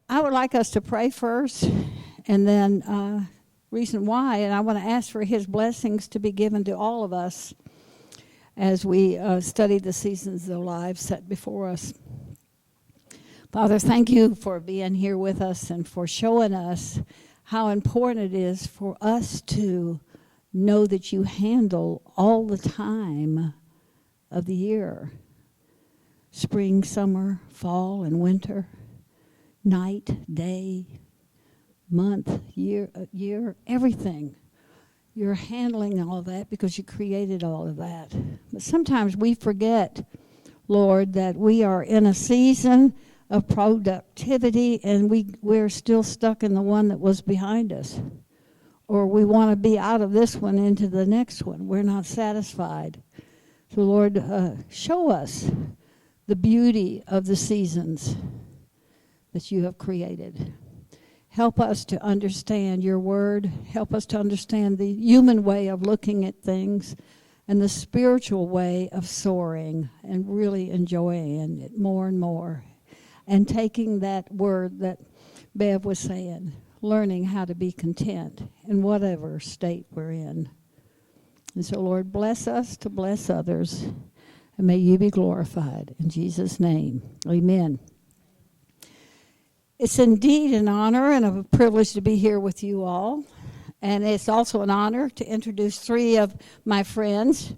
I would like us to pray first, and then reason why, and I want to ask for his blessings to be given to all of us as we study the seasons of life set before us. Father, thank you for being here with us and for showing us how important it is for us to know that you handle all the time of the year. Spring, summer, fall, and winter. Night, day, month, year, everything. You're handling all that because you created all of that. But sometimes we forget, Lord, that we are in a season of productivity, and we're still stuck in the one that was behind us. Or we want to be out of this one into the next one. We're not satisfied. So, Lord, show us the beauty of the seasons that you have created. Help us to understand your word. Help us to understand the human way of looking at things and the spiritual way of soaring and really enjoying it more and more. And taking that word that Bev was saying, learning how to be content in whatever state we're in. And so, Lord, bless us to bless others, and may you be glorified. In Jesus' name, amen. It's indeed an honor and a privilege to be here with you all. And it's also an honor to introduce three of my friends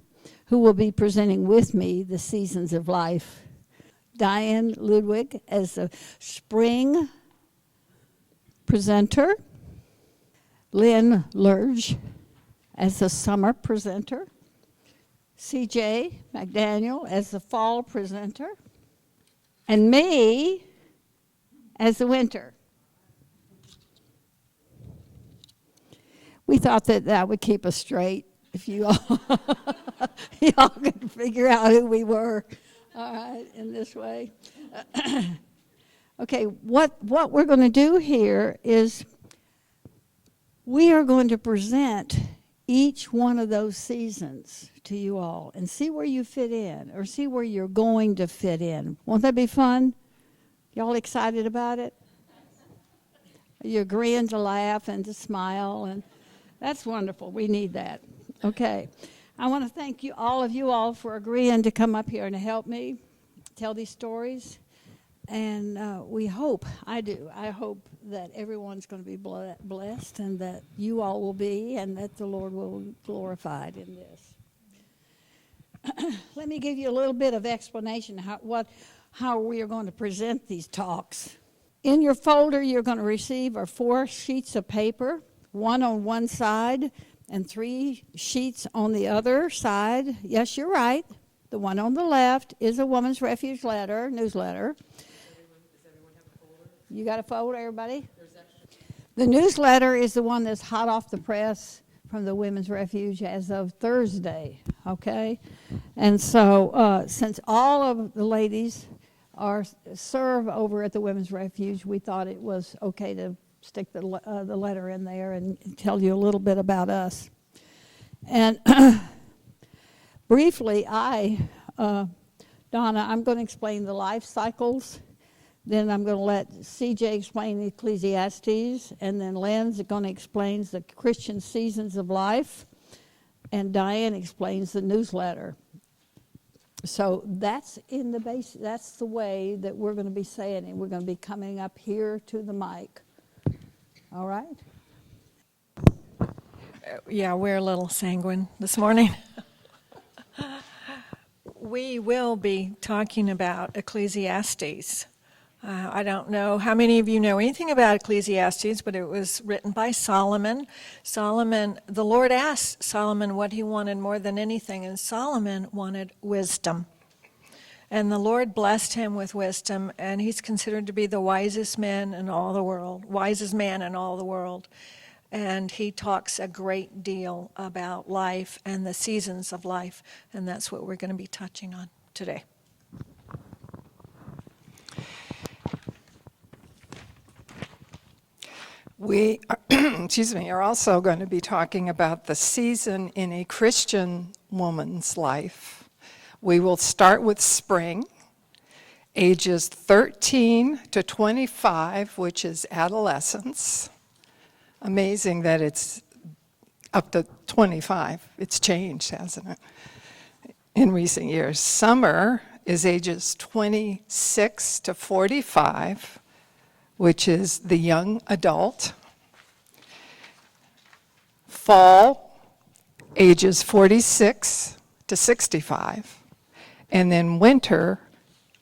who will be presenting with me the seasons of life. Diane Ludwig as a spring presenter, Lynn Lurge as the summer presenter, CJ McDaniel as the fall presenter, and me as the winter. We thought that would keep us straight if you all, y'all could figure out who we were. All right, in this way. Okay, what we're going to do here is we are going to present each one of those seasons to you all and see where you fit in or see where you're going to fit in. Won't that be fun? Y'all excited about it? You're agreeing to laugh and to smile, and that's wonderful. We need that. Okay. I want to thank you, all of you all, for agreeing to come up here and to help me tell these stories. And I hope that everyone's going to be blessed and that you all will be and that the Lord will be glorified in this. Let me give you a little bit of explanation how we are going to present these talks. In your folder you're going to receive are 4 sheets of paper, one on one side and 3 sheets on the other side. Yes, you're right. The one on the left is a Woman's Refuge newsletter. Does everyone have a folder? You got a folder, everybody? The newsletter is the one that's hot off the press from the Women's Refuge as of Thursday, okay? And so since all of the ladies serve over at the Women's Refuge, we thought it was okay to stick the letter in there and tell you a little bit about us. And briefly, Donna, I'm going to explain the life cycles. Then I'm going to let CJ explain Ecclesiastes. And then Lynn's going to explain the Christian seasons of life. And Diane explains the newsletter. So that's in the base. That's the way that we're going to be saying it. We're going to be coming up here to the mic. All right? Yeah, we're a little sanguine this morning. We will be talking about Ecclesiastes. I don't know how many of you know anything about Ecclesiastes, but it was written by Solomon. The Lord asked Solomon what he wanted more than anything, and Solomon wanted wisdom. And the Lord blessed him with wisdom, and he's considered to be the wisest man in all the world. And he talks a great deal about life and the seasons of life, and that's what we're going to be touching on today. We are also going to be talking about the season in a Christian woman's life. We will start with spring, ages 13 to 25, which is adolescence. Amazing that it's up to 25. It's changed, hasn't it, in recent years. Summer is ages 26 to 45, which is the young adult. Fall, ages 46 to 65. And then winter,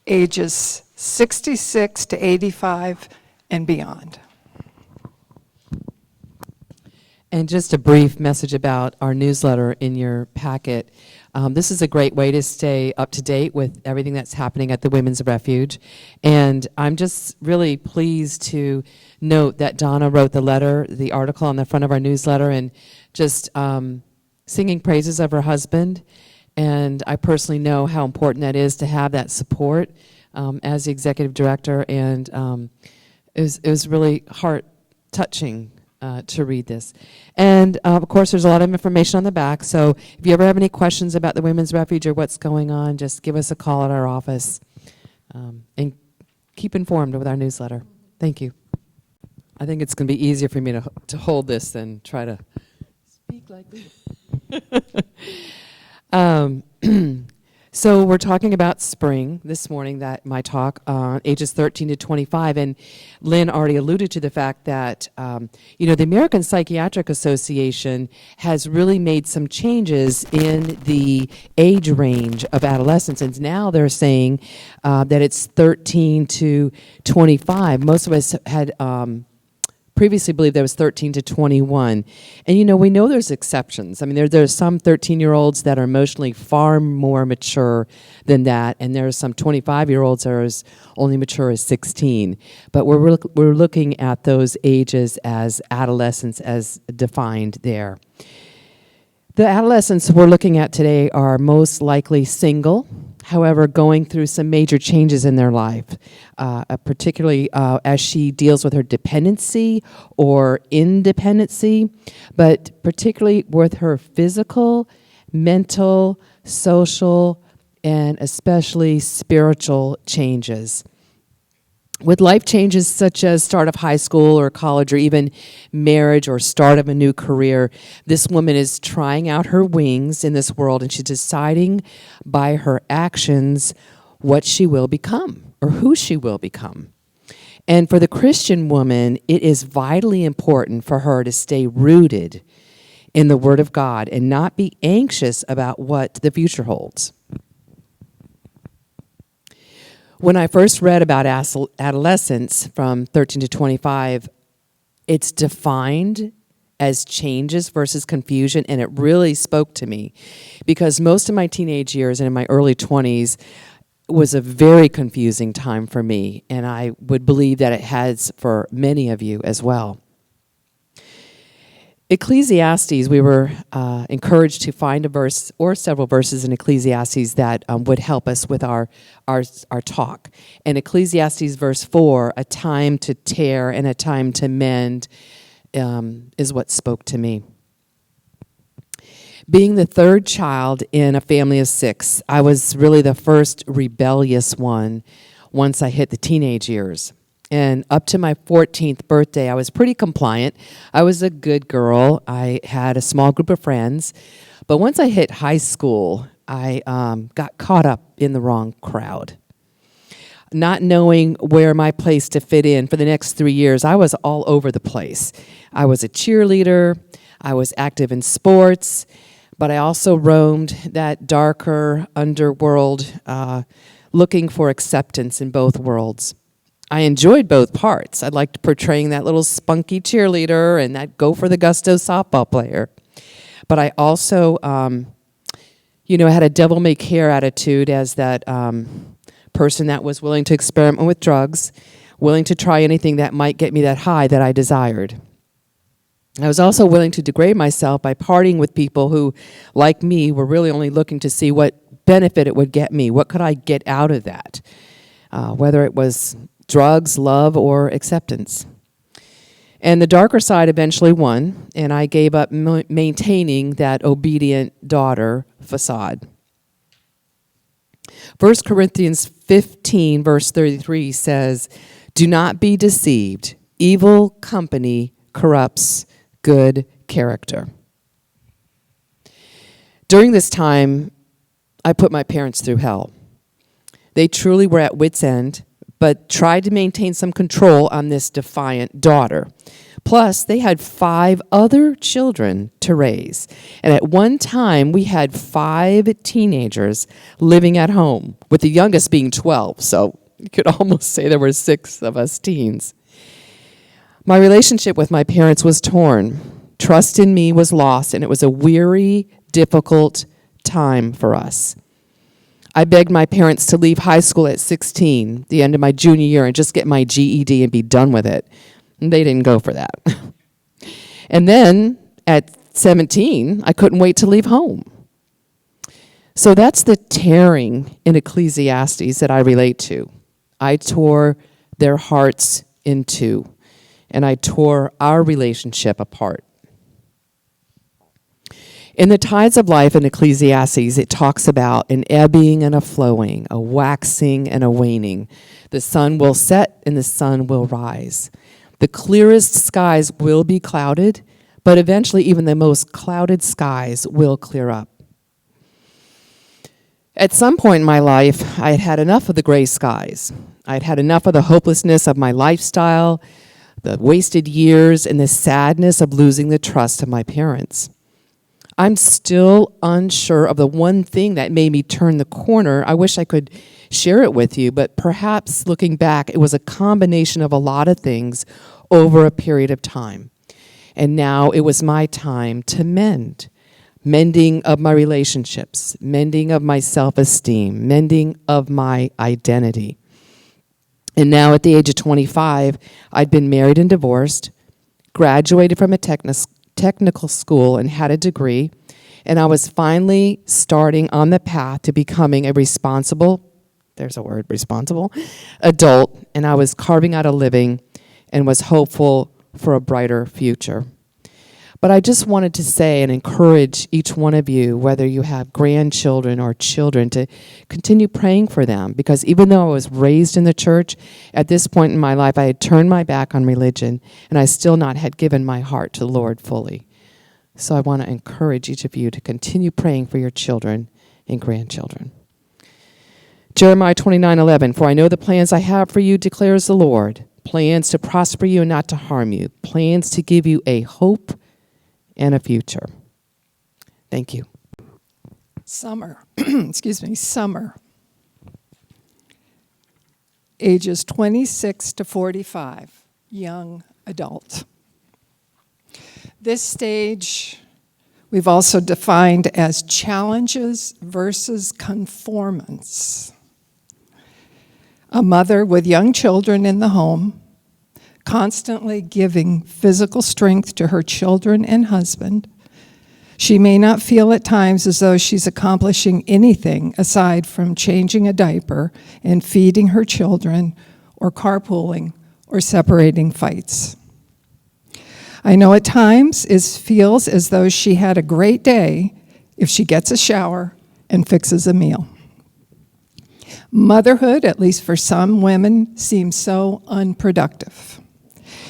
ages 66 to 85 and beyond. And just a brief message about our newsletter in your packet. This is a great way to stay up to date with everything that's happening at the Women's Refuge. And I'm just really pleased to note that Donna wrote the article on the front of our newsletter, and just singing praises of her husband. And I personally know how important that is to have that support as the executive director. And it was really heart-touching to read this. And of course, there's a lot of information on the back. So if you ever have any questions about the Women's Refuge or what's going on, just give us a call at our office. And keep informed with our newsletter. Thank you. I think it's going to be easier for me to hold this than try to speak like this. So we're talking about spring this morning, that my talk, ages 13 to 25, and Lynn already alluded to the fact that, the American Psychiatric Association has really made some changes in the age range of adolescents, and now they're saying that it's 13 to 25. Most of us had previously believed that was 13 to 21. And, we know there's exceptions. I mean, there's some 13-year-olds that are emotionally far more mature than that, and there's some 25-year-olds that are as only mature as 16. But we're looking at those ages as adolescents as defined there. The adolescents we're looking at today are most likely single, however, going through some major changes in their life, particularly as she deals with her dependency or independency, but particularly with her physical, mental, social, and especially spiritual changes. With life changes such as start of high school or college or even marriage or start of a new career, this woman is trying out her wings in this world, and she's deciding by her actions what she will become or who she will become. And for the Christian woman, it is vitally important for her to stay rooted in the Word of God and not be anxious about what the future holds. When I first read about adolescence from 13 to 25, it's defined as changes versus confusion, and it really spoke to me because most of my teenage years and in my early 20s was a very confusing time for me, and I would believe that it has for many of you as well. Ecclesiastes, we were encouraged to find a verse or several verses in Ecclesiastes that would help us with our talk. And Ecclesiastes verse 4, a time to tear and a time to mend, is what spoke to me. Being the third child in a family of 6, I was really the first rebellious one once I hit the teenage years. And up to my 14th birthday, I was pretty compliant. I was a good girl. I had a small group of friends. But once I hit high school, I got caught up in the wrong crowd. Not knowing where my place to fit in for the next 3 years, I was all over the place. I was a cheerleader. I was active in sports. But I also roamed that darker underworld looking for acceptance in both worlds. I enjoyed both parts. I liked portraying that little spunky cheerleader and that go for the gusto softball player. But I also, had a devil-may-care attitude as that person that was willing to experiment with drugs, willing to try anything that might get me that high that I desired. I was also willing to degrade myself by partying with people who, like me, were really only looking to see what benefit it would get me. What could I get out of that? Whether it was drugs, love, or acceptance. And the darker side eventually won, and I gave up maintaining that obedient daughter facade. 1 Corinthians 15, verse 33 says, "Do not be deceived. Evil company corrupts good character." During this time, I put my parents through hell. They truly were at wit's end, but tried to maintain some control on this defiant daughter. Plus, they had 5 other children to raise. And at one time, we had 5 teenagers living at home, with the youngest being 12. So you could almost say there were 6 of us teens. My relationship with my parents was torn. Trust in me was lost, and it was a weary, difficult time for us. I begged my parents to leave high school at 16, the end of my junior year, and just get my GED and be done with it. And they didn't go for that. And then at 17, I couldn't wait to leave home. So that's the tearing in Ecclesiastes that I relate to. I tore their hearts in two, and I tore our relationship apart. In the tides of life in Ecclesiastes, it talks about an ebbing and a flowing, a waxing and a waning. The sun will set and the sun will rise. The clearest skies will be clouded, but eventually even the most clouded skies will clear up. At some point in my life, I had had enough of the gray skies. I'd had enough of the hopelessness of my lifestyle, the wasted years, and the sadness of losing the trust of my parents. I'm still unsure of the one thing that made me turn the corner. I wish I could share it with you, but perhaps looking back, it was a combination of a lot of things over a period of time. And now it was my time to mend. Mending of my relationships, mending of my self-esteem, mending of my identity. And now at the age of 25, I'd been married and divorced, graduated from a technical school and had a degree, and I was finally starting on the path to becoming a responsible, there's a word, responsible, adult, and I was carving out a living and was hopeful for a brighter future. But I just wanted to say and encourage each one of you, whether you have grandchildren or children, to continue praying for them. Because even though I was raised in the church, at this point in my life, I had turned my back on religion, and I still not had given my heart to the Lord fully. So I want to encourage each of you to continue praying for your children and grandchildren. Jeremiah 29:11, "For I know the plans I have for you, declares the Lord, plans to prosper you and not to harm you, plans to give you a hope and a future." Thank you. Summer, summer. Ages 26 to 45, young adult. This stage we've also defined as challenges versus conformance. A mother with young children in the home, constantly giving physical strength to her children and husband. She may not feel at times as though she's accomplishing anything aside from changing a diaper and feeding her children, or carpooling, or separating fights. I know at times it feels as though she had a great day if she gets a shower and fixes a meal. Motherhood, at least for some women, seems so unproductive.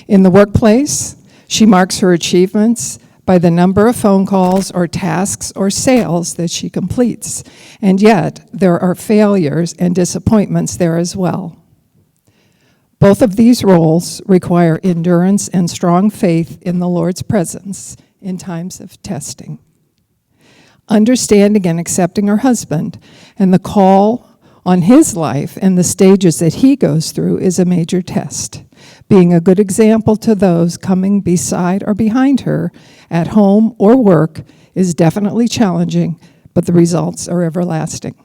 In the workplace, she marks her achievements by the number of phone calls or tasks or sales that she completes, and yet there are failures and disappointments there as well. Both of these roles require endurance and strong faith in the Lord's presence in times of testing. Understanding and accepting her husband and the call on his life and the stages that he goes through is a major test. Being a good example to those coming beside or behind her at home or work is definitely challenging, but the results are everlasting.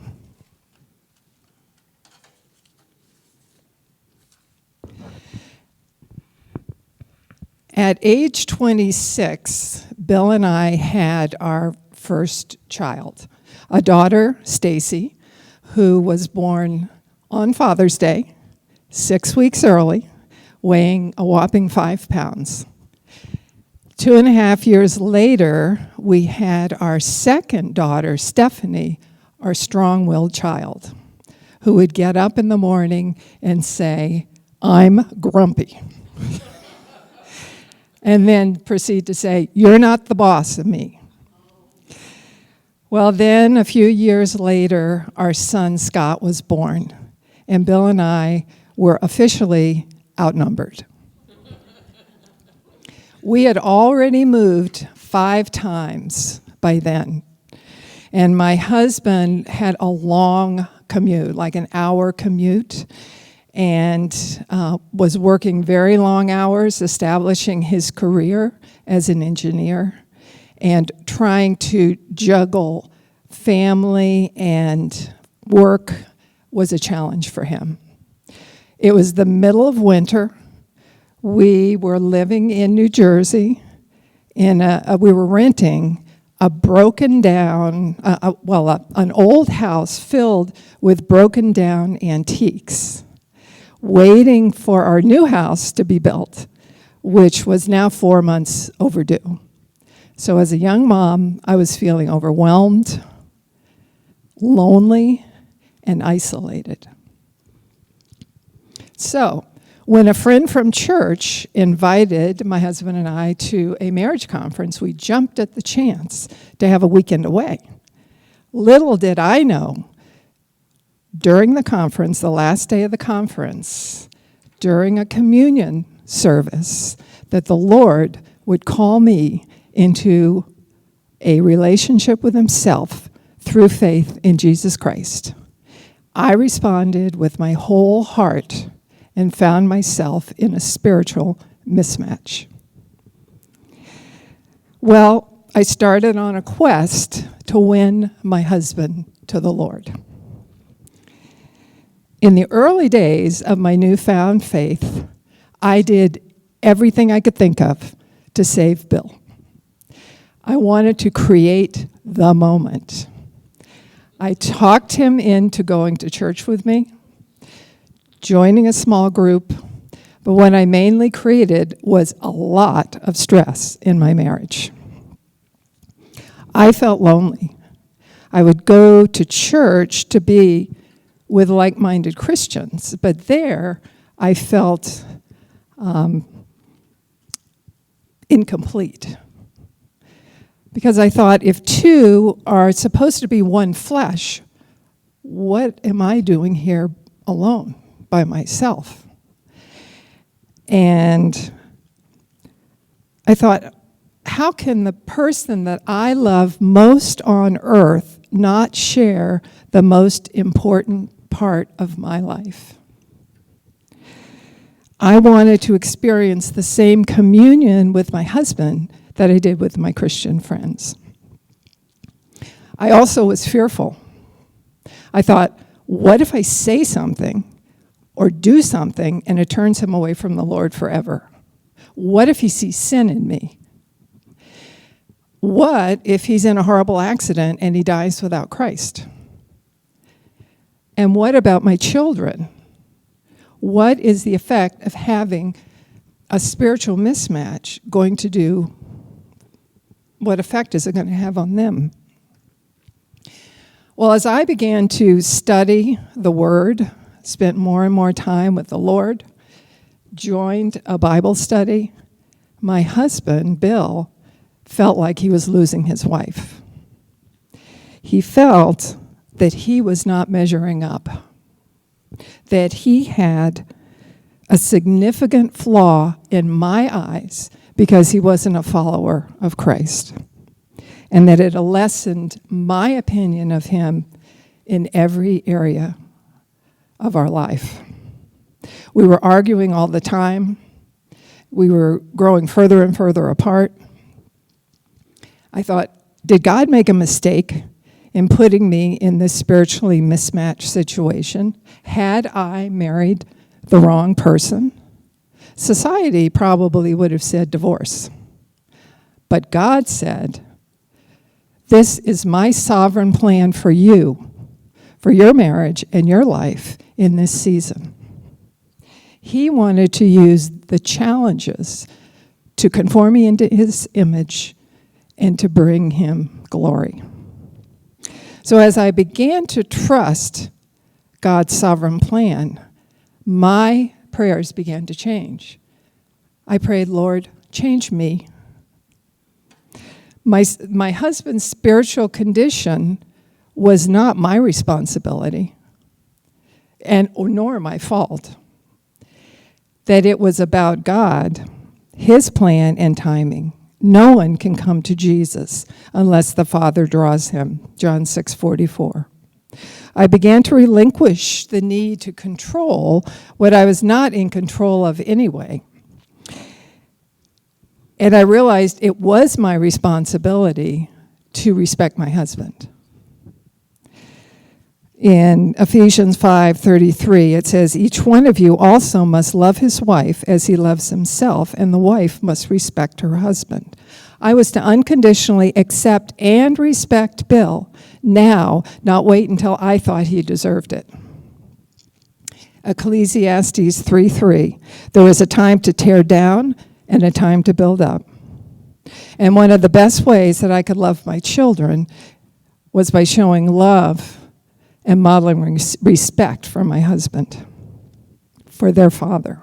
At age 26, Bill and I had our first child, a daughter, Stacy, who was born on Father's Day, 6 weeks early, weighing a whopping 5 pounds. 2.5 years later, we had our second daughter, Stephanie, our strong-willed child, who would get up in the morning and say, "I'm grumpy." And then proceed to say, "You're not the boss of me." Well, then a few years later, our son Scott was born, and Bill and I were officially outnumbered. We had already moved 5 times by then, and my husband had a long commute, like an hour commute, and was working very long hours, establishing his career as an engineer, and trying to juggle family and work was a challenge for him. It was the middle of winter. We were living in New Jersey. We were renting a broken down, an old house filled with broken down antiques, waiting for our new house to be built, which was now 4 months overdue. So as a young mom, I was feeling overwhelmed, lonely, and isolated. So when a friend from church invited my husband and I to a marriage conference, we jumped at the chance to have a weekend away. Little did I know, during the conference, the last day of the conference, during a communion service, that the Lord would call me into a relationship with himself through faith in Jesus Christ. I responded with my whole heart and found myself in a spiritual mismatch. Well, I started on a quest to win my husband to the Lord. In the early days of my newfound faith, I did everything I could think of to save Bill. I wanted to create the moment. I talked him into going to church with me, joining a small group, but what I mainly created was a lot of stress in my marriage. I felt lonely. I would go to church to be with like-minded Christians, but there I felt incomplete. Because I thought, if two are supposed to be one flesh, what am I doing here alone, by myself? And I thought, how can the person that I love most on earth not share the most important part of my life? I wanted to experience the same communion with my husband that I did with my Christian friends. I also was fearful. I thought, what if I say something or do something and it turns him away from the Lord forever? What if he sees sin in me? What if he's in a horrible accident and he dies without Christ? And what about my children? What is the effect of having a spiritual mismatch going to do? What effect is it going to have on them? Well, as I began to study the Word, spent more and more time with the Lord, joined a Bible study, my husband, Bill, felt like he was losing his wife. He felt that he was not measuring up, that he had a significant flaw in my eyes because he wasn't a follower of Christ, and that it lessened my opinion of him in every area of our life. We were arguing all the time. We were growing further and further apart. I thought, did God make a mistake in putting me in this spiritually mismatched situation? Had I married the wrong person? Society probably would have said divorce. But God said, this is my sovereign plan for you, for your marriage and your life in this season. He wanted to use the challenges to conform me into his image and to bring him glory. So as I began to trust God's sovereign plan, my prayers began to change. I prayed, Lord, change me. My husband's spiritual condition was not my responsibility, nor my fault. That it was about God, his plan and timing. No one can come to Jesus unless the Father draws him, John 6:44. I began to relinquish the need to control what I was not in control of anyway. And I realized it was my responsibility to respect my husband. In Ephesians 5:33, it says, "Each one of you also must love his wife as he loves himself, and the wife must respect her husband." I was to unconditionally accept and respect Bill now, not wait until I thought he deserved it. Ecclesiastes 3:3, "There is a time to tear down and a time to build up." And one of the best ways that I could love my children was by showing love and modeling respect for my husband, for their father.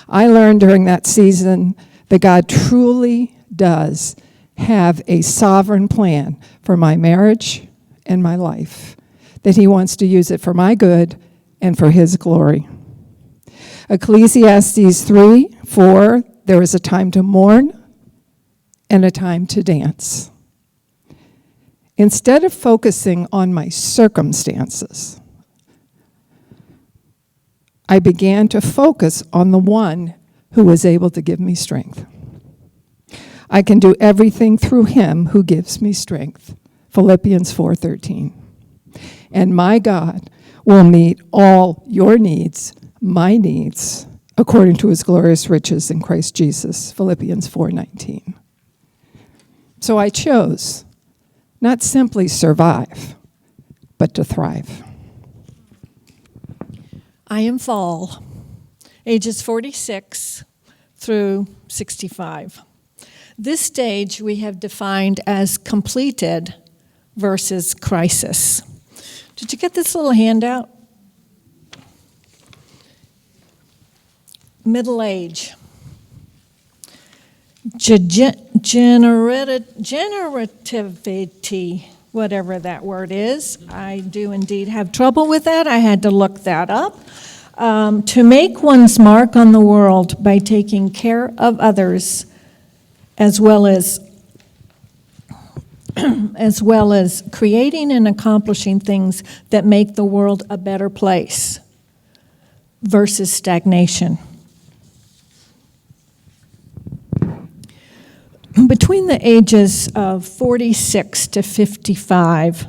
I learned during that season that God truly does have a sovereign plan for my marriage and my life, that he wants to use it for my good and for his glory. Ecclesiastes 3:4, "There is a time to mourn and a time to dance." Instead of focusing on my circumstances, I began to focus on the one who was able to give me strength. I can do everything through him who gives me strength, Philippians 4:13. And my God will meet all your needs, my needs, according to his glorious riches in Christ Jesus, Philippians 4:19. So I chose not simply survive, but to thrive. I am Fall, ages 46 through 65. This stage we have defined as completed versus crisis. Did you get this little handout? Middle age. Generativity, whatever that word is. I do indeed have trouble with that. I had to look that up. To make one's mark on the world by taking care of others, as well as creating and accomplishing things that make the world a better place, versus stagnation. Between the ages of 46 to 55,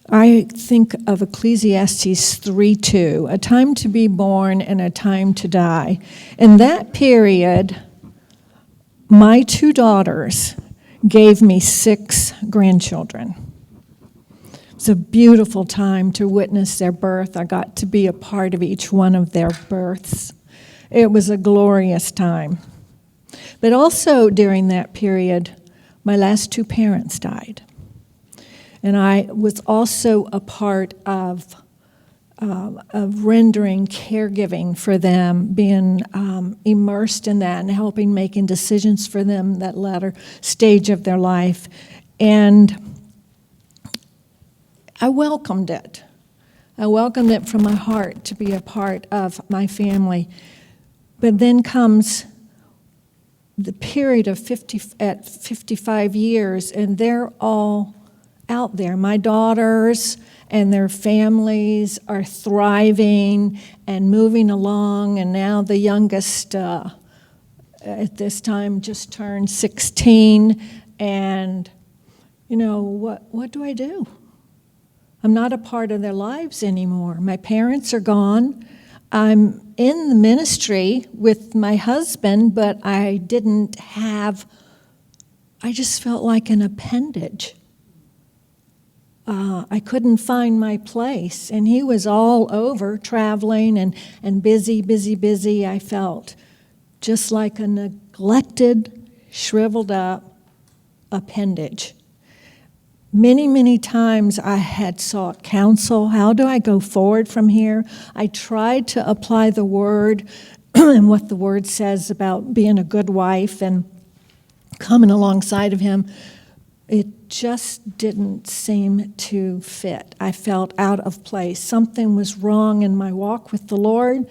I think of Ecclesiastes 3:2, a time to be born and a time to die. In that period, my 2 daughters gave me 6 grandchildren. It's a beautiful time to witness their birth. I got to be a part of each one of their births. It was a glorious time. But also during that period, my last 2 parents died. And I was also a part of rendering caregiving for them, being immersed in that and helping making decisions for them that latter stage of their life. And I welcomed it. I welcomed it from my heart to be a part of my family. But then comes the period of 55 years, and they're all out there. My daughters and their families are thriving and moving along, and now the youngest at this time just turned 16, and what do I do? I'm not a part of their lives anymore. My parents are gone. I'm in the ministry with my husband, but I just felt like an appendage. I couldn't find my place, and he was all over traveling and busy. I felt just like a neglected, shriveled up appendage. Many, many times I had sought counsel. How do I go forward from here? I tried to apply the word and what the word says about being a good wife and coming alongside of him. It just didn't seem to fit. I felt out of place. Something was wrong in my walk with the Lord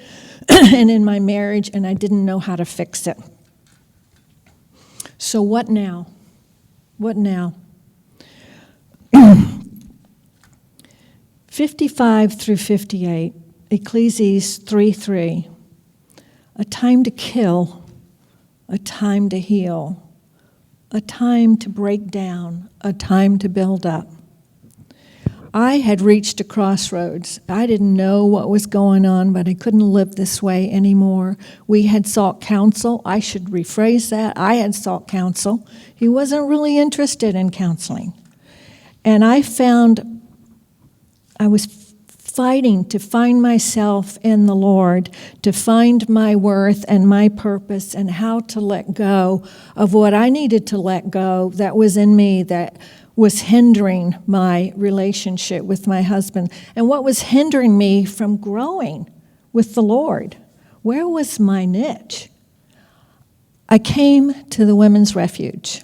and in my marriage, and I didn't know how to fix it. So what now? What now? 55 through 58, Ecclesiastes 3:3, a time to kill, a time to heal, a time to break down, a time to build up. I had reached a crossroads. I didn't know what was going on, but I couldn't live this way anymore. We had sought counsel. I should rephrase that. I had sought counsel. He wasn't really interested in counseling. And I found I was fighting to find myself in the Lord, to find my worth and my purpose and how to let go of what I needed to let go that was in me that was hindering my relationship with my husband and what was hindering me from growing with the Lord. Where was my niche? I came to the Women's Refuge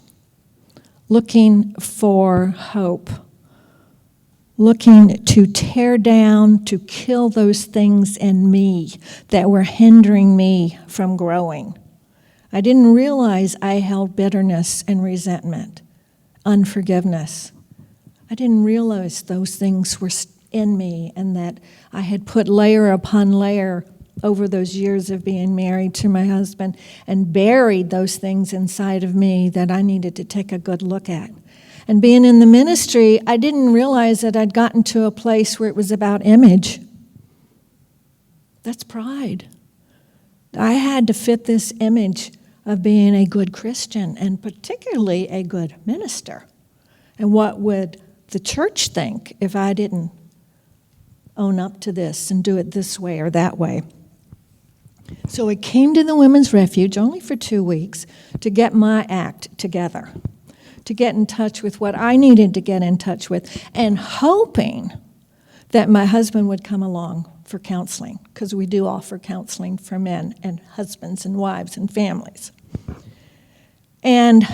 looking for hope, looking to tear down, to kill those things in me that were hindering me from growing. I didn't realize I held bitterness and resentment, unforgiveness. I didn't realize those things were in me and that I had put layer upon layer over those years of being married to my husband and buried those things inside of me that I needed to take a good look at. And being in the ministry, I didn't realize that I'd gotten to a place where it was about image. That's pride. I had to fit this image of being a good Christian and particularly a good minister. And what would the church think if I didn't own up to this and do it this way or that way? So I came to the Women's Refuge only for 2 weeks to get my act together, to get in touch with what I needed to get in touch with, and hoping that my husband would come along for counseling, because we do offer counseling for men and husbands and wives and families. And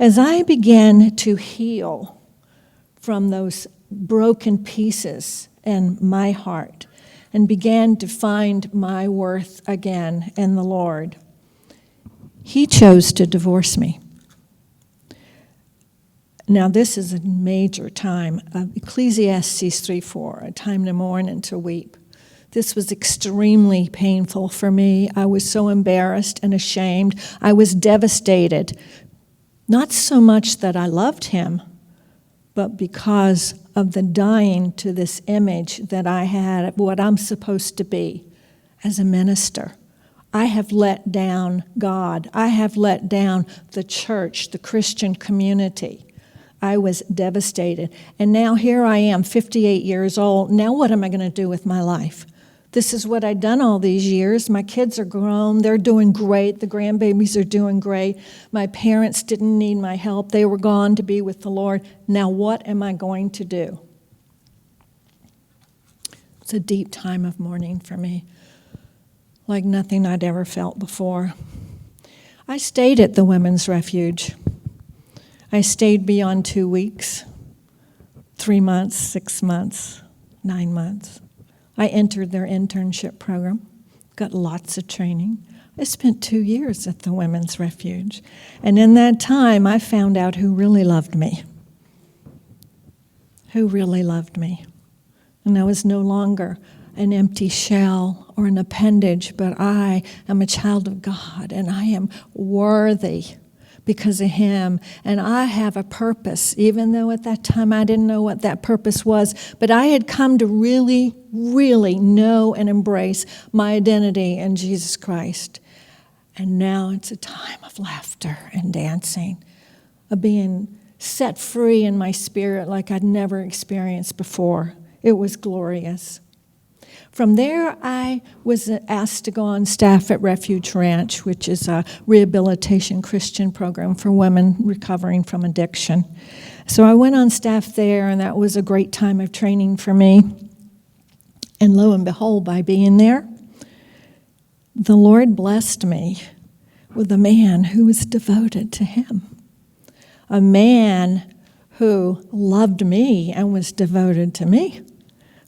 as I began to heal from those broken pieces in my heart and began to find my worth again in the Lord, he chose to divorce me. Now, this is a major time. Ecclesiastes 3:4, a time to mourn and to weep. This was extremely painful for me. I was so embarrassed and ashamed. I was devastated. Not so much that I loved him, but because of the dying to this image that I had of what I'm supposed to be as a minister. I have let down God. I have let down the church, the Christian community. I was devastated. And now here I am, 58 years old. Now what am I going to do with my life? This is what I've done all these years. My kids are grown. They're doing great. The grandbabies are doing great. My parents didn't need my help. They were gone to be with the Lord. Now what am I going to do? It's a deep time of mourning for me, like nothing I'd ever felt before. I stayed at the Women's Refuge. I stayed beyond 2 weeks, 3 months, 6 months, 9 months. I entered their internship program, got lots of training. I spent 2 years at the Women's Refuge. And in that time, I found out who really loved me. Who really loved me. And I was no longer an empty shell or an appendage, but I am a child of God, and I am worthy because of him, and I have a purpose, even though at that time I didn't know what that purpose was, but I had come to really, really know and embrace my identity in Jesus Christ. And now it's a time of laughter and dancing, of being set free in my spirit like I'd never experienced before. It was glorious. From there, I was asked to go on staff at Refuge Ranch, which is a rehabilitation Christian program for women recovering from addiction. So I went on staff there, and that was a great time of training for me. And lo and behold, by being there, the Lord blessed me with a man who was devoted to him, a man who loved me and was devoted to me,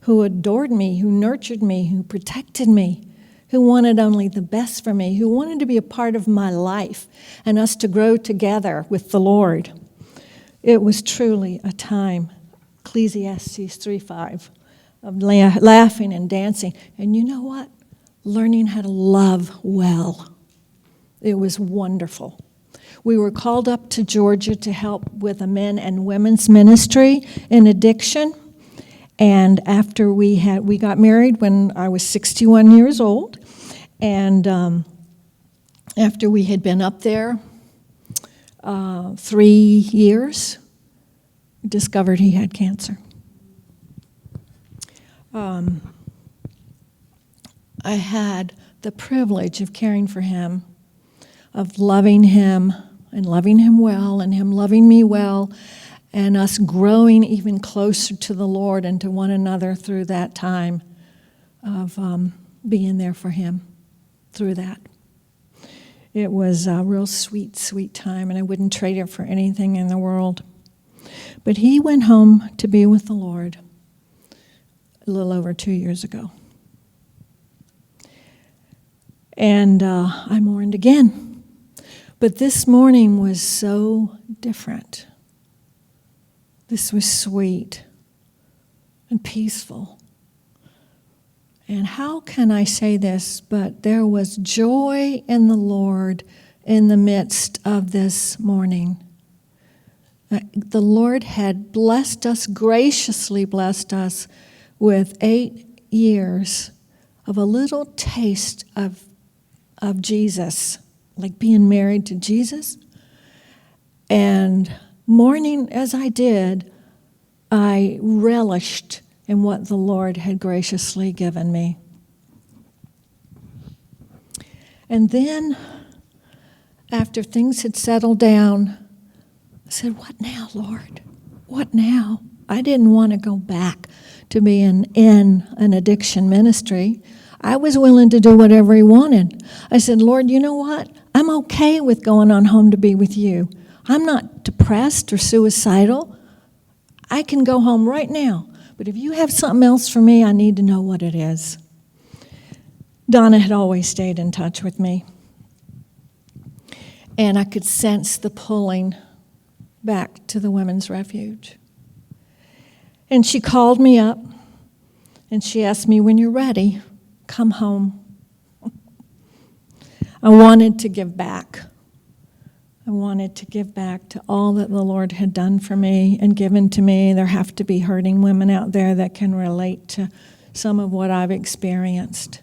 who adored me, who nurtured me, who protected me, who wanted only the best for me, who wanted to be a part of my life and us to grow together with the Lord. It was truly a time, Ecclesiastes 3:5, of laughing and dancing. And you know what? Learning how to love well. It was wonderful. We were called up to Georgia to help with a men and women's ministry in addiction. And after we got married when I was 61 years old. And after we had been up there 3 years, discovered he had cancer. I had the privilege of caring for him, of loving him and loving him well, and him loving me well, and us growing even closer to the Lord and to one another through that time of being there for him through that. It was a real sweet, sweet time, and I wouldn't trade it for anything in the world. But he went home to be with the Lord a little over 2 years ago. And I mourned again. But this morning was so different. This was sweet and peaceful. And how can I say this? But there was joy in the Lord in the midst of this morning. The Lord had blessed us, graciously blessed us, with 8 years of a little taste of Jesus, like being married to Jesus. And mourning as I did, I relished in what the Lord had graciously given me. And then, after things had settled down, I said, "What now, Lord? What now?" I didn't want to go back to being in an addiction ministry. I was willing to do whatever he wanted. I said, "Lord, you know what? I'm okay with going on home to be with you. I'm not depressed or suicidal. I can go home right now. But if you have something else for me, I need to know what it is." Donna had always stayed in touch with me. And I could sense the pulling back to the Women's Refuge. And she called me up, and she asked me, "When you're ready, come home." I wanted to give back. I wanted to give back to all that the Lord had done for me and given to me. There have to be hurting women out there that can relate to some of what I've experienced.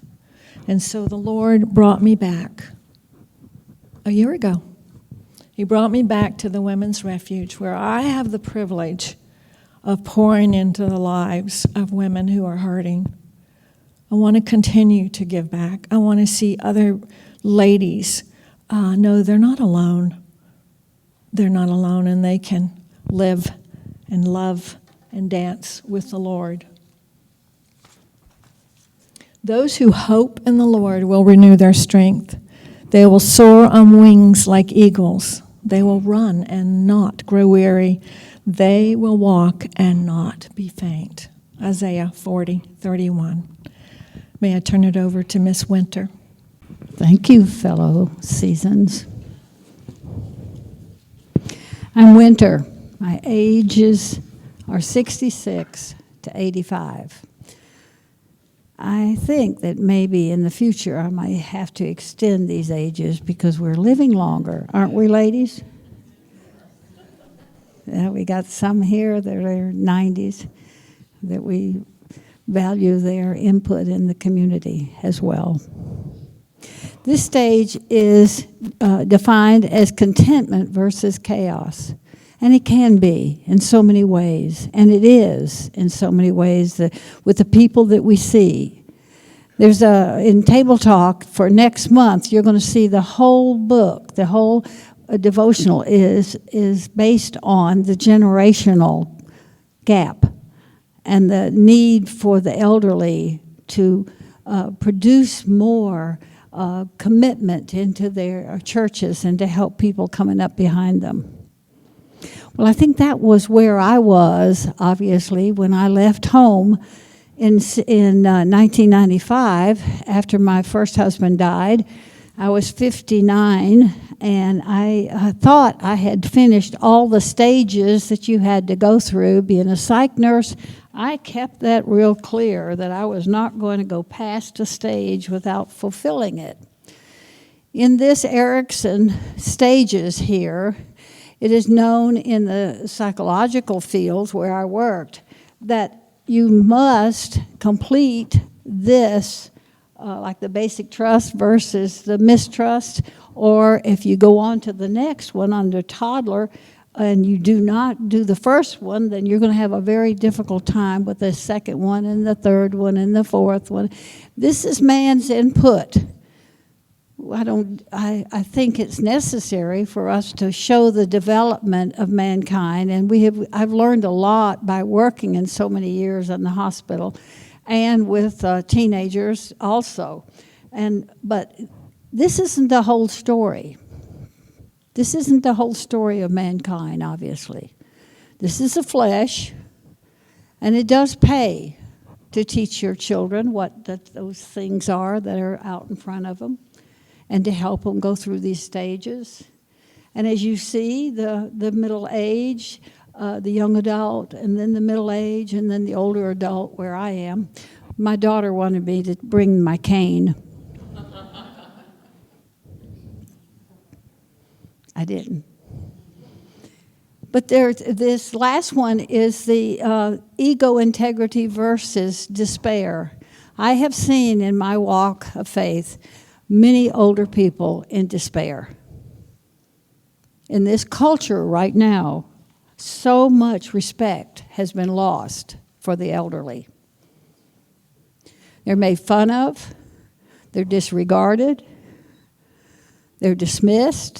And so the Lord brought me back a year ago. He brought me back to the Women's Refuge, where I have the privilege of pouring into the lives of women who are hurting. I want to continue to give back. I want to see other ladies know they're not alone. They're not alone, and they can live and love and dance with the Lord. Those who hope in the Lord will renew their strength. They will soar on wings like eagles. They will run and not grow weary. They will walk and not be faint. Isaiah 40:31. May I turn it over to Miss Winter? Thank you, fellow seasons. I'm Winter. My ages are 66 to 85. I think that maybe in the future I might have to extend these ages because we're living longer, aren't we, ladies? We got some here that are 90s, that we value their input in the community as well. This stage is defined as contentment versus chaos. And it can be in so many ways, and it is in so many ways with the people that we see. There's in Table Talk for next month, you're going to see the whole book, the whole devotional is based on the generational gap and the need for the elderly to produce more commitment into their churches and to help people coming up behind them. Well, I think that was where I was, obviously, when I left home in 1995 after my first husband died. I was 59, and I thought I had finished all the stages that you had to go through being a psych nurse. I kept that real clear that I was not going to go past a stage without fulfilling it. In this Erickson stages here, it is known in the psychological fields where I worked that you must complete this, like the basic trust versus the mistrust, or if you go on to the next one under toddler and you do not do the first one, then you're going to have a very difficult time with the second one and the third one and the fourth one. This is man's input. I think it's necessary for us to show the development of mankind, and I've learned a lot by working in so many years in the hospital and with teenagers also. But this isn't the whole story. This isn't the whole story of mankind, obviously. This is the flesh, and it does pay to teach your children what those things are that are out in front of them, and to help them go through these stages. And as you see, the middle age, the young adult, and then the middle age, and then the older adult where I am. My daughter wanted me to bring my cane. I didn't. But this last one is the ego integrity versus despair. I have seen in my walk of faith many older people in despair. In this culture right now, so much respect has been lost for the elderly. They're made fun of, they're disregarded, they're dismissed,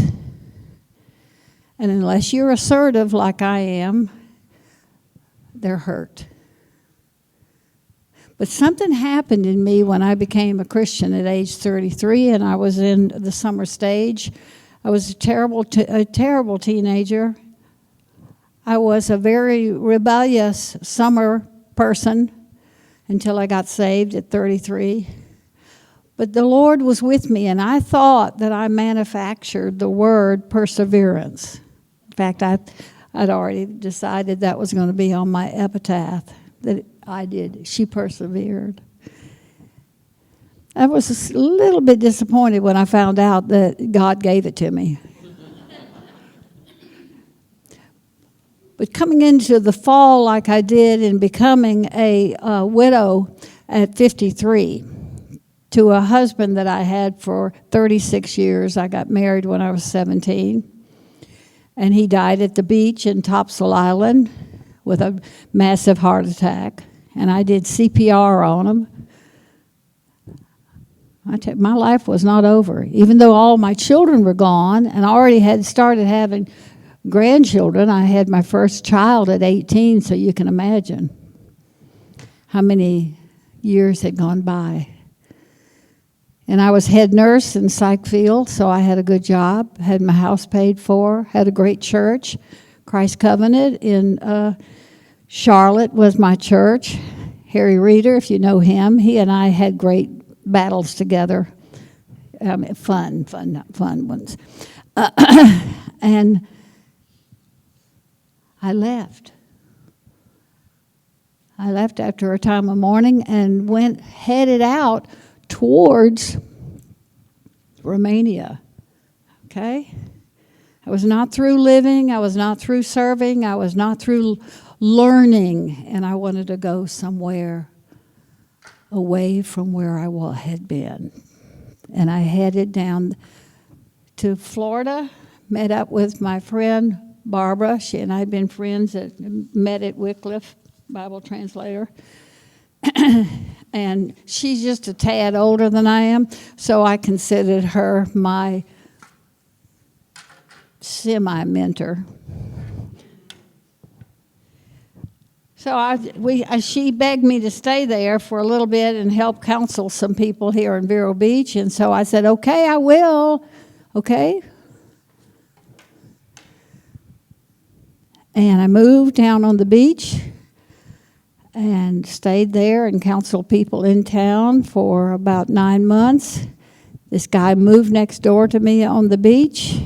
and unless you're assertive like I am, they're hurt. But something happened in me when I became a Christian at age 33, and I was in the summer stage. I was a terrible teenager. I was a very rebellious summer person until I got saved at 33. But the Lord was with me, and I thought that I manufactured the word perseverance. In fact, I'd already decided that was going to be on my epitaph, that I did. She persevered. I was a little bit disappointed when I found out that God gave it to me. But coming into the fall like I did and becoming a widow at 53 to a husband that I had for 36 years. I got married when I was 17. And he died at the beach in Topsail Island with a massive heart attack. And I did CPR on him. My life was not over. Even though all my children were gone and I already had started having grandchildren, I had my first child at 18, so you can imagine how many years had gone by. And I was head nurse in psych field, so I had a good job, had my house paid for, had a great church. Christ Covenant in Charlotte was my church. Harry Reeder, if you know him, he and I had great battles together. Fun ones. And I left. I left after a time of mourning and headed out towards Romania. Okay? I was not through living. I was not through serving. I was not through learning. And I wanted to go somewhere away from where I had been. And I headed down to Florida, met up with my friend Barbara. She and I had been friends that met at Wycliffe, Bible translator. and she's just a tad older than I am, so I considered her my semi-mentor. So she begged me to stay there for a little bit and help counsel some people here in Vero Beach, and so I said, okay, I will, okay? And I moved down on the beach and stayed there and counseled people in town for about 9 months. This guy moved next door to me on the beach.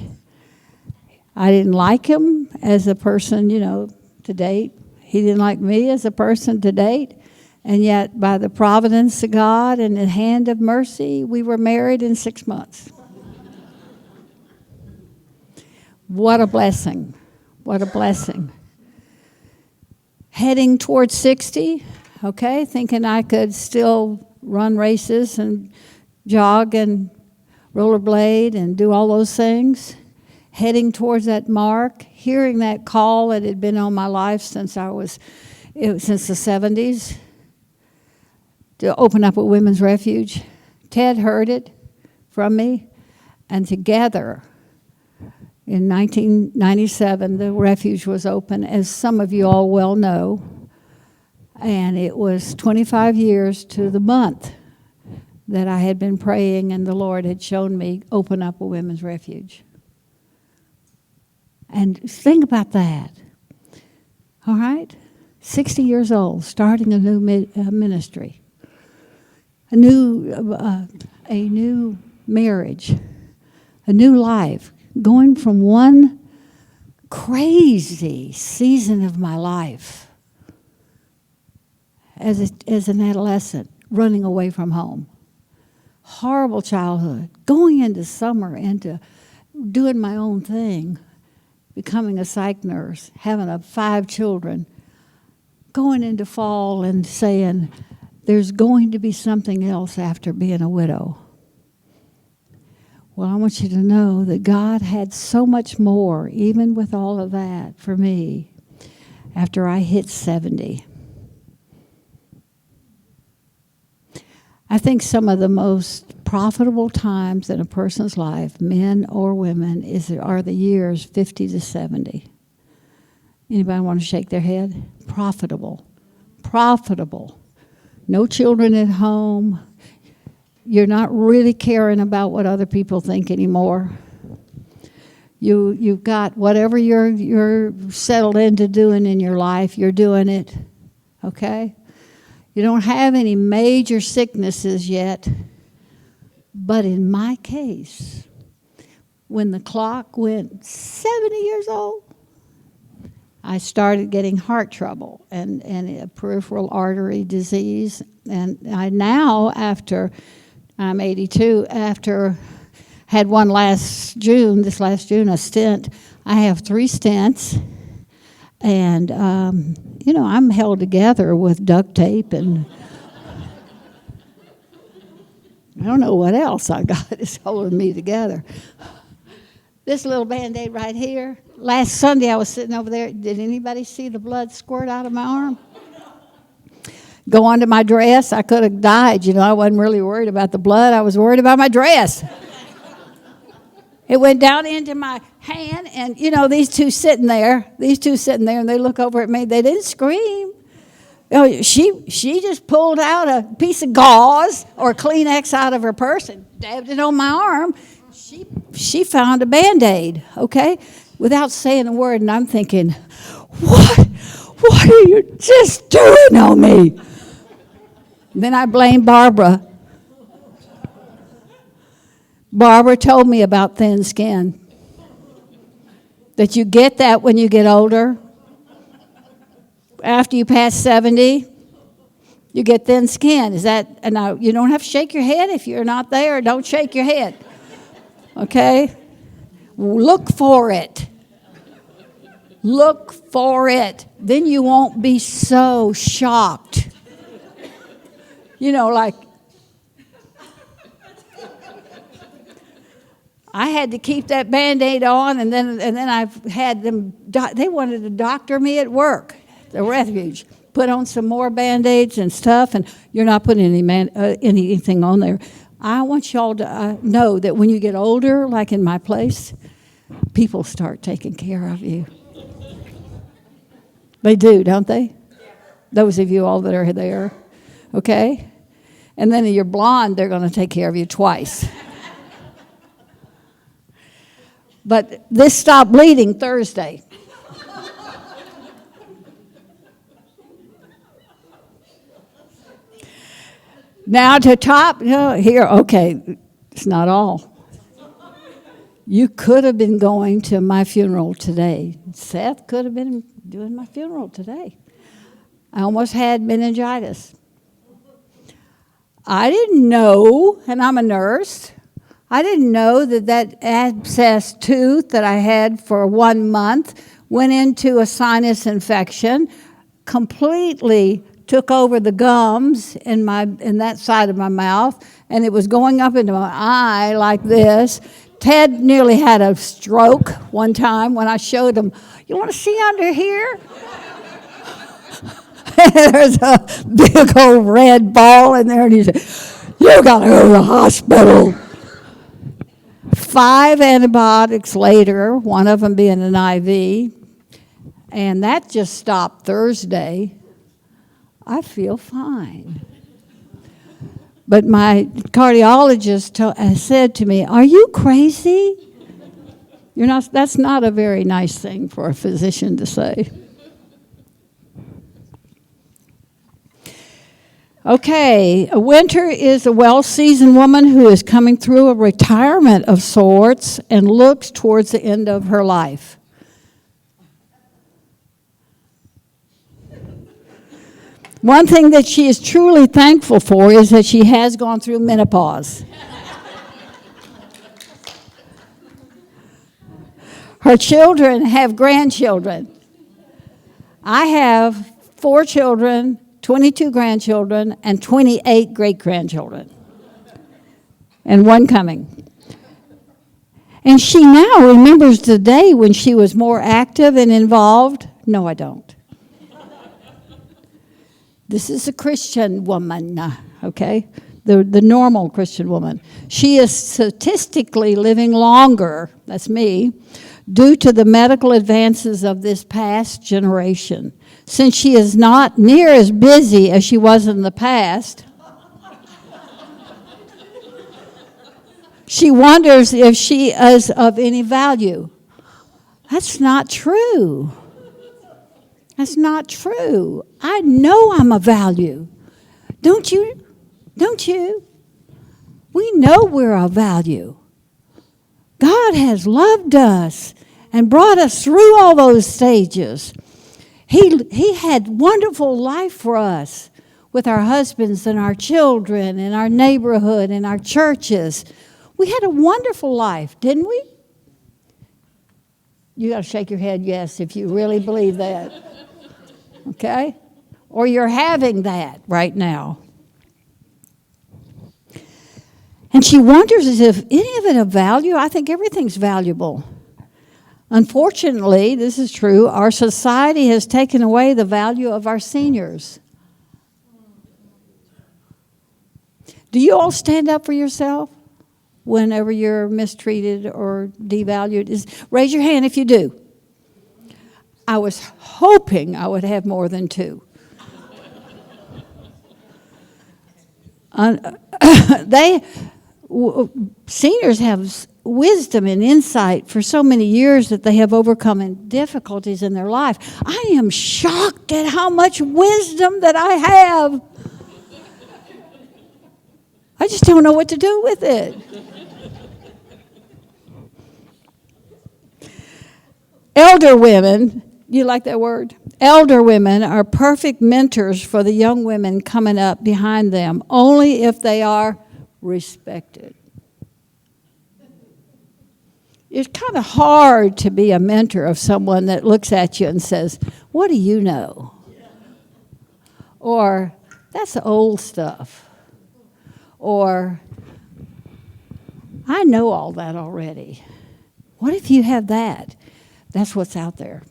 I didn't like him as a person, to date. He didn't like me as a person to date. And yet, by the providence of God and the hand of mercy, we were married in 6 months. What a blessing. What a blessing. Heading towards 60, okay, thinking I could still run races and jog and rollerblade and do all those things. Heading towards that mark, hearing that call that had been on my life since since the 70s to open up a women's refuge. Ted heard it from me, and together in 1997, the refuge was open, as some of you all well know, and it was 25 years to the month that I had been praying and the Lord had shown me open up a women's refuge. And think about that, all right? 60 years old, starting a new ministry, a new marriage, a new life. Going from one crazy season of my life as an adolescent, running away from home, horrible childhood, going into summer, into doing my own thing, becoming a psych nurse, having 5 children, going into fall and saying, there's going to be something else after being a widow. Well, I want you to know that God had so much more, even with all of that, for me after I hit 70. I think some of the most profitable times in a person's life, men or women, are the years 50 to 70. Anybody want to shake their head? Profitable. Profitable. No children at home. You're not really caring about what other people think anymore. You've got whatever you're settled into doing in your life, you're doing it, okay? You don't have any major sicknesses yet, but in my case, when the clock went 70 years old, I started getting heart trouble and a peripheral artery disease, and I now, after I'm 82, after had one this last June, a stent. I have 3 stents, and, I'm held together with duct tape, and I don't know what else I got is holding me together. This little Band-Aid right here. Last Sunday I was sitting over there. Did anybody see the blood squirt out of my arm? Go onto my dress. I could have died. I wasn't really worried about the blood. I was worried about my dress. It went down into my hand, and, these two sitting there, and they look over at me. They didn't scream. She just pulled out a piece of gauze or Kleenex out of her purse and dabbed it on my arm. She found a Band-Aid, okay, without saying a word, and I'm thinking, what are you just doing on me? Then I blame Barbara. Barbara told me about thin skin. That you get that when you get older. After you pass 70, you get thin skin. And now you don't have to shake your head if you're not there. Don't shake your head. Okay? Look for it. Look for it. Then you won't be so shocked. Like, I had to keep that Band-Aid on, and then I've had them. They wanted to doctor me at work, the refuge. put on some more Band-Aids and stuff, and you're not putting anything on there. I want y'all to know that when you get older, like in my place, people start taking care of you. They do, don't they? Those of you all that are there, okay? And then you're blonde, they're going to take care of you twice. But this stopped bleeding Thursday. Now to top, here, okay, it's not all. You could have been going to my funeral today. Seth could have been doing my funeral today. I almost had meningitis. I didn't know, and I'm a nurse, I didn't know that abscessed tooth that I had for 1 month went into a sinus infection, completely took over the gums in that side of my mouth, and it was going up into my eye like this. Ted nearly had a stroke one time when I showed him, you want to see under here? There's a big old red ball in there, and he said, you got to go to the hospital. 5 antibiotics later, one of them being an IV, and that just stopped Thursday. I feel fine. But my cardiologist said to me, are you crazy? You're not. That's not a very nice thing for a physician to say. Okay, a winter is a well-seasoned woman who is coming through a retirement of sorts and looks towards the end of her life. One thing that she is truly thankful for is that she has gone through menopause. Her children have grandchildren. I have 4 children, 22 grandchildren, and 28 great-grandchildren, and 1 coming. And she now remembers the day when she was more active and involved. No, I don't. This is a Christian woman, okay? The normal Christian woman. She is statistically living longer, that's me, due to the medical advances of this past generation. Since she is not near as busy as she was in the past, she wonders if she is of any value. That's not true. That's not true. I know I'm of value. Don't you? Don't you? We know we're of value. God has loved us and brought us through all those stages. He had wonderful life for us with our husbands and our children and our neighborhood and our churches. We had a wonderful life, didn't we? You got to shake your head yes if you really believe that. Okay? Or you're having that right now. And she wonders if any of it of value. I think everything's valuable. Unfortunately, this is true, our society has taken away the value of our seniors. Do you all stand up for yourself whenever you're mistreated or devalued? Raise your hand if you do. I was hoping I would have more than 2. Seniors have wisdom and insight for so many years that they have overcome difficulties in their life. I am shocked at how much wisdom that I have. I just don't know what to do with it. Elder women, you like that word? Elder women are perfect mentors for the young women coming up behind them, only if they are respected. It's kind of hard to be a mentor of someone that looks at you and says, what do you know? Or, that's old stuff. Or, I know all that already. What if you have that? That's what's out there.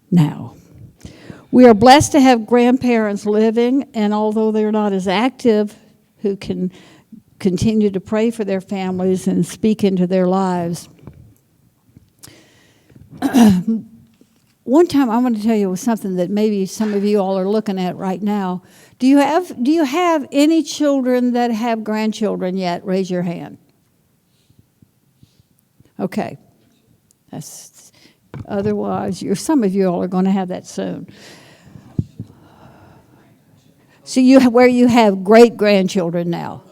Now, We are blessed to have grandparents living, and although they're not as active, who can continue to pray for their families and speak into their lives. One time I want to tell you something that maybe some of you all are looking at right now. Do you have any children that have grandchildren yet? Raise your hand. Okay. Otherwise, some of you all are going to have that soon. So where you have great-grandchildren now.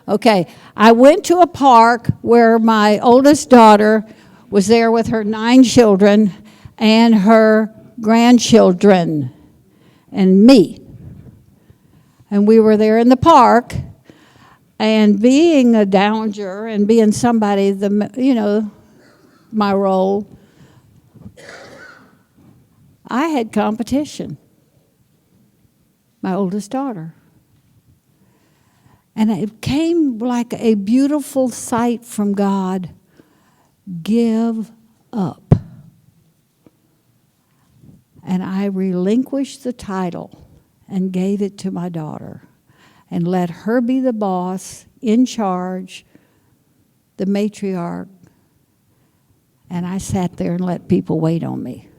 Okay. I went to a park where my oldest daughter was there with her 9 children and her grandchildren and me. And we were there in the park, and being a dowager and being somebody, my role, I had competition. My oldest daughter. And it came like a beautiful sight from God. Give up. And I relinquished the title and gave it to my daughter and let her be the boss, in charge, the matriarch. And I sat there and let people wait on me.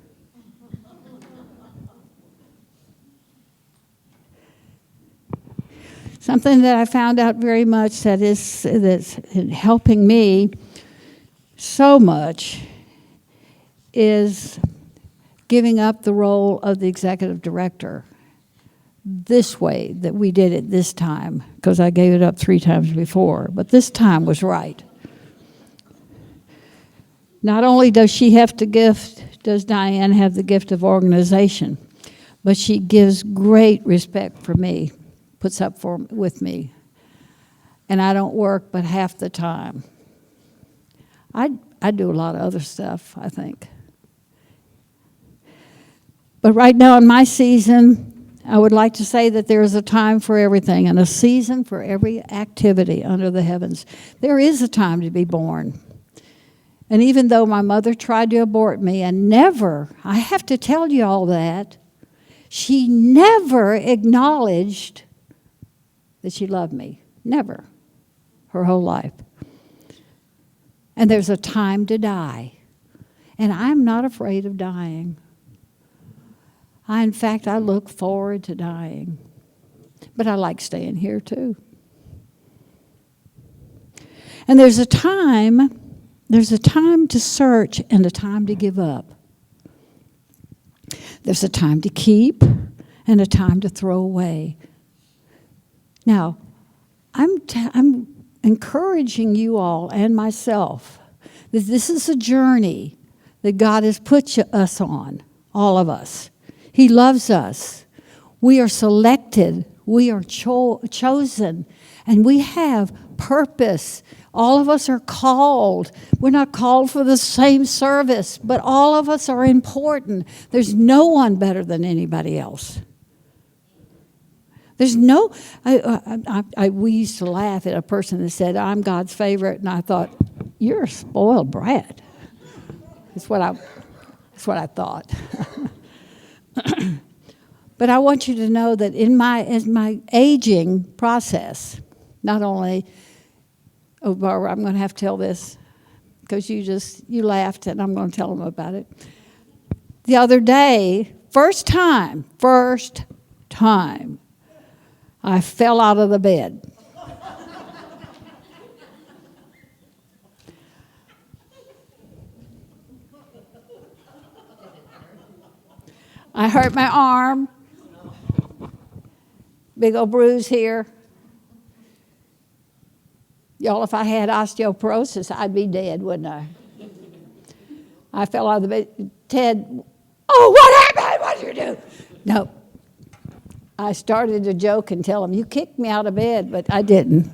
Something that I found out very much that's helping me so much is giving up the role of the executive director this way, that we did it this time, because I gave it up 3 times before, but this time was right. Not only does Diane have the gift of organization, but she gives great respect for me, puts up with me. And I don't work but half the time. I do a lot of other stuff, I think. But right now in my season, I would like to say that there is a time for everything and a season for every activity under the heavens. There is a time to be born. And even though my mother tried to abort me and never, I have to tell you all that, she never acknowledged that she loved me. Never. Her whole life. And there's a time to die. And I'm not afraid of dying. In fact, I look forward to dying. But I like staying here too. And there's a time to search and a time to give up. There's a time to keep and a time to throw away. Now, I'm encouraging you all and myself that this is a journey that God has put us on, all of us. He loves us. We are selected. We are chosen. And we have purpose. All of us are called. We're not called for the same service, but all of us are important. There's no one better than anybody else. There's no, we used to laugh at a person that said, I'm God's favorite, and I thought, you're a spoiled brat. That's what I thought. But I want you to know that as my aging process, not only, Barbara, I'm going to have to tell this, because you laughed, and I'm going to tell them about it. The other day, first time, I fell out of the bed. I hurt my arm. Big old bruise here. Y'all, if I had osteoporosis, I'd be dead, wouldn't I? I fell out of the bed. Ted, what happened? What did you do? No. I started to joke and tell him, you kicked me out of bed, but I didn't.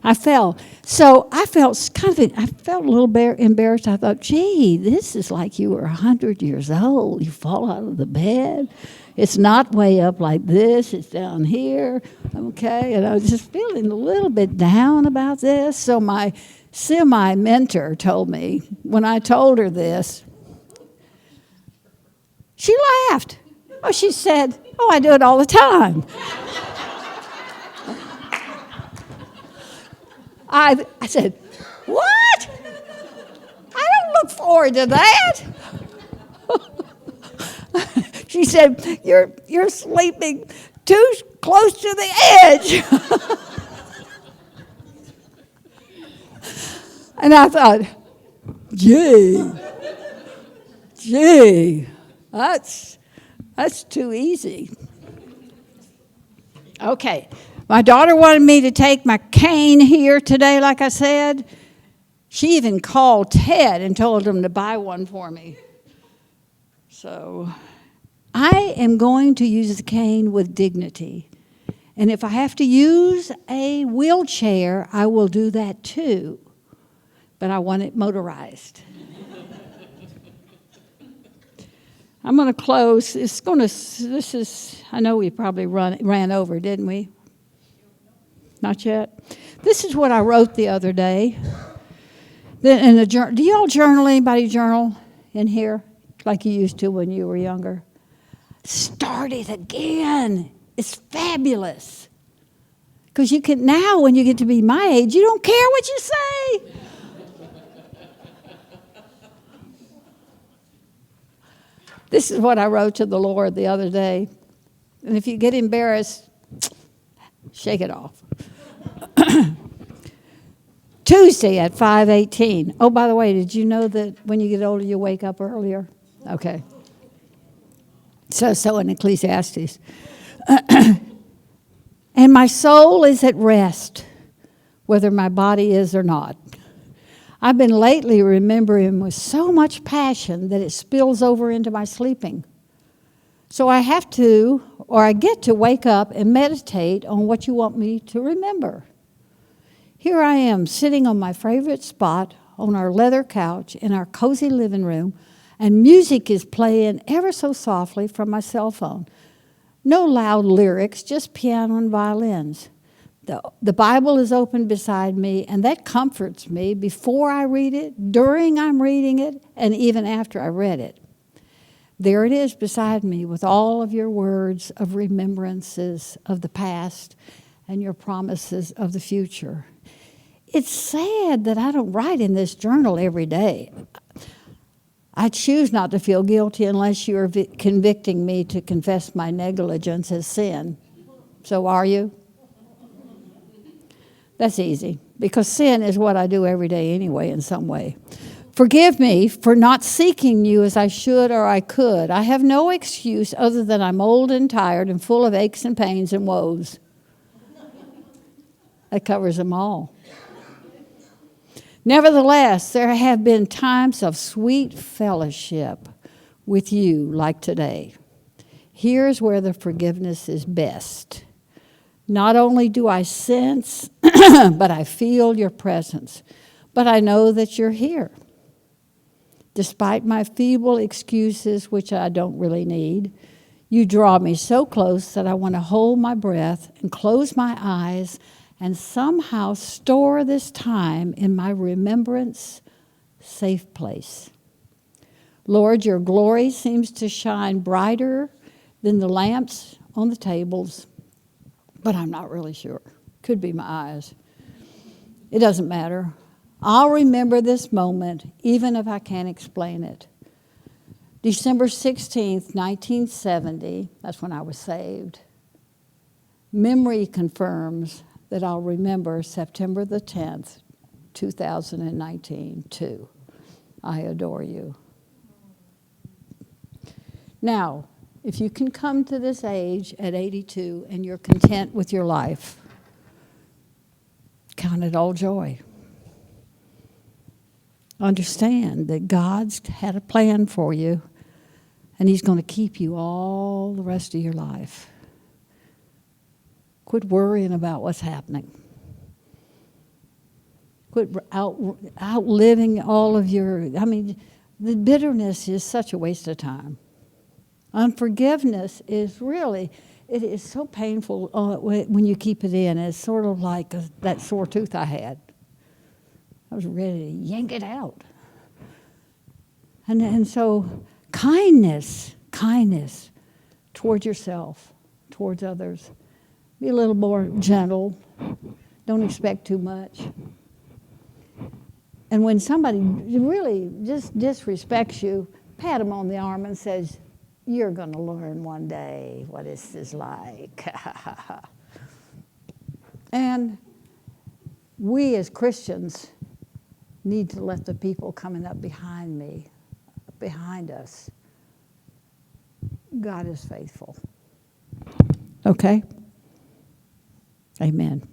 I fell. So I felt a little embarrassed. I thought, gee, this is like you were 100 years old. You fall out of the bed. It's not way up like this. It's down here. Okay. And I was just feeling a little bit down about this. So my semi-mentor told me, when I told her this, she laughed. Oh, she said, oh, I do it all the time. I said, what? I don't look forward to that. She said, you're sleeping too close to the edge. And I thought, gee, that's too easy. Okay, my daughter wanted me to take my cane here today, like I said. She even called Ted and told him to buy one for me. So I am going to use the cane with dignity. And if I have to use a wheelchair, I will do that too. But I want it motorized. I'm going to close. I know we probably ran over, didn't we? Not yet. This is what I wrote the other day. In a journal. Do y'all journal? Anybody journal in here like you used to when you were younger? Start it again. It's fabulous. Because you can now, when you get to be my age, you don't care what you say. This is what I wrote to the Lord the other day. And if you get embarrassed, shake it off. Tuesday at 5:18. Oh, by the way, did you know that when you get older, you wake up earlier? Okay. So in Ecclesiastes. And my soul is at rest, whether my body is or not. I've been lately remembering with so much passion that it spills over into my sleeping. So I get to wake up and meditate on what you want me to remember. Here I am sitting on my favorite spot on our leather couch in our cozy living room, and music is playing ever so softly from my cell phone. No loud lyrics, just piano and violins. The Bible is open beside me, and that comforts me before I read it, during I'm reading it, and even after I read it. There it is beside me with all of your words of remembrances of the past and your promises of the future. It's sad that I don't write in this journal every day. I choose not to feel guilty unless you are convicting me to confess my negligence as sin. So are you? That's easy, because sin is what I do every day anyway in some way. Forgive me for not seeking you as I should or I could. I have no excuse other than I'm old and tired and full of aches and pains and woes. That covers them all. Nevertheless, there have been times of sweet fellowship with you like today. Here's where the forgiveness is best. Not only do I sense, but I feel your presence. But I know that you're here. Despite my feeble excuses, which I don't really need, you draw me so close that I want to hold my breath and close my eyes and somehow store this time in my remembrance safe place. Lord, your glory seems to shine brighter than the lamps on the tables, but I'm not really sure. Could be my eyes. It doesn't matter. I'll remember this moment, even if I can't explain it. December 16th, 1970, that's when I was saved. Memory confirms that I'll remember September the 10th, 2019, too. I adore you. Now, if you can come to this age at 82 and you're content with your life, count it all joy. Understand that God's had a plan for you, and He's going to keep you all the rest of your life. Quit worrying about what's happening. Quit outliving all of the bitterness is such a waste of time. Unforgiveness is really, it is so painful when you keep it in. It's sort of like that sore tooth I had. I was ready to yank it out. And so kindness towards yourself, towards others. Be a little more gentle. Don't expect too much. And when somebody really just disrespects you, pat them on the arm and says, you're going to learn one day what this is like. And we as Christians need to let the people coming up behind us. God is faithful. Okay? Amen.